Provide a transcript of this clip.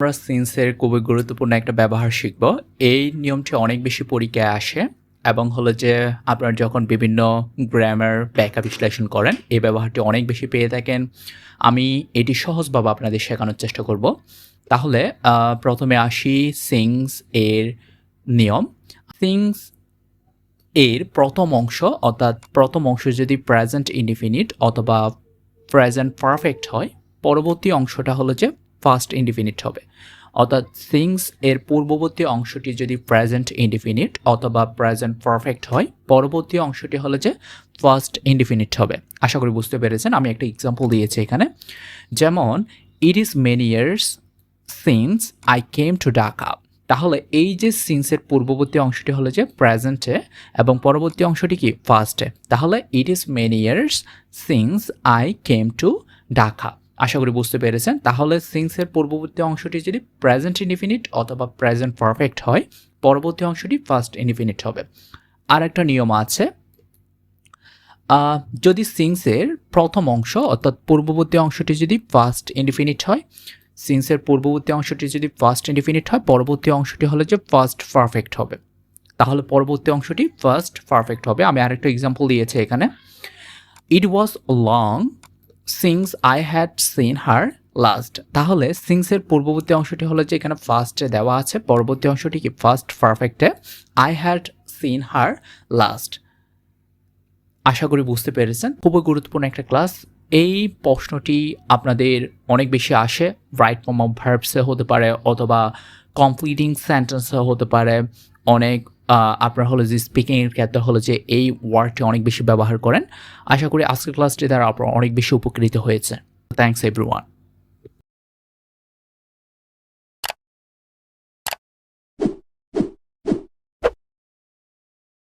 আমরা সিন্সের খুবই গুরুত্বপূর্ণ একটা ব্যবহার শিখব। এই নিয়মটি অনেক বেশি পরীক্ষায় আসে এবং হলো যে আপনারা যখন বিভিন্ন গ্রামার ব্যাখ্যা বিশ্লেষণ করেন, এই ব্যবহারটি অনেক বেশি পেয়ে থাকেন। আমি এটি সহজভাবে আপনাদের শেখানোর চেষ্টা করব। তাহলে প্রথমে আসি সিংস এর নিয়ম। সিংস এর প্রথম অংশ অর্থাৎ প্রথম অংশ যদি প্রেজেন্ট ইনডিফিনিট অথবা প্রেজেন্ট পারফেক্ট হয়, পরবর্তী অংশটা হলো যে ফার্স্ট ইনডিফিনিট হবে। অর্থাৎ থিংস এর পূর্ববর্তী অংশটি যদি প্রেজেন্ট ইনডিফিনিট অথবা প্রেজেন্ট পারফেক্ট হয়, পরবর্তী অংশটি হলো যে ফার্স্ট ইনডিফিনিট হবে। আশা করি বুঝতে পেরেছেন। আমি একটা এক্সাম্পল দিয়েছি এখানে, যেমন ইট is many years since I came to Dhaka. তাহলে এই যে সিন্সের পূর্ববর্তী অংশটি হলো যে প্রেজেন্টে এবং পরবর্তী অংশটি কি ফার্স্টে। তাহলে it is many years since I came to Dhaka. আশা করি বুঝতে পেরেছেন। তাহলে সিন্সের পূর্ববর্তী অংশটি যদি প্রেজেন্ট ইনডিফিনিট অথবা প্রেজেন্ট পারফেক্ট হয়, পরবর্তী অংশটি ফার্স্ট ইনডিফিনিট হবে। আর একটা নিয়ম আছে, যদি সিন্সের প্রথম অংশ অর্থাৎ পূর্ববর্তী অংশটি যদি ফার্স্ট ইনডিফিনিট হয়, সিন্সের পূর্ববর্তী অংশটি যদি ফার্স্ট ইনডিফিনিট হয়, পরবর্তী অংশটি হলো যে ফার্স্ট পারফেক্ট হবে। তাহলে পরবর্তী অংশটি ফার্স্ট পারফেক্ট হবে। আমি আরেকটা এক্সাম্পল দিয়েছি এখানে, it was long since I had seen her last. তাহলে সিন্সের পূর্ববর্তী অংশটি হলো যে এখানে ফার্স্টে দেওয়া আছে, পরবর্তী অংশটি কি ফার্স্ট পারফেক্টে, I had seen her last. আশা করি বুঝতে পেরেছেন। খুবই গুরুত্বপূর্ণ একটা ক্লাস। এই প্রশ্নটি আপনাদের অনেক বেশি আসে, রাইট ফর্ম অফ ভার্বসে হতে পারে অথবা কমপ্লিটিং সেন্টেন্সে হতে পারে। অনেক আপনার হলো যে স্পিকিংয়ের ক্ষেত্রে হলো যে এই ওয়ার্ডটি অনেক বেশি ব্যবহার করেন। আশা করি আজকের ক্লাসটি দ্বারা আপনারা অনেক বেশি উপকৃত হয়েছে। Thanks everyone.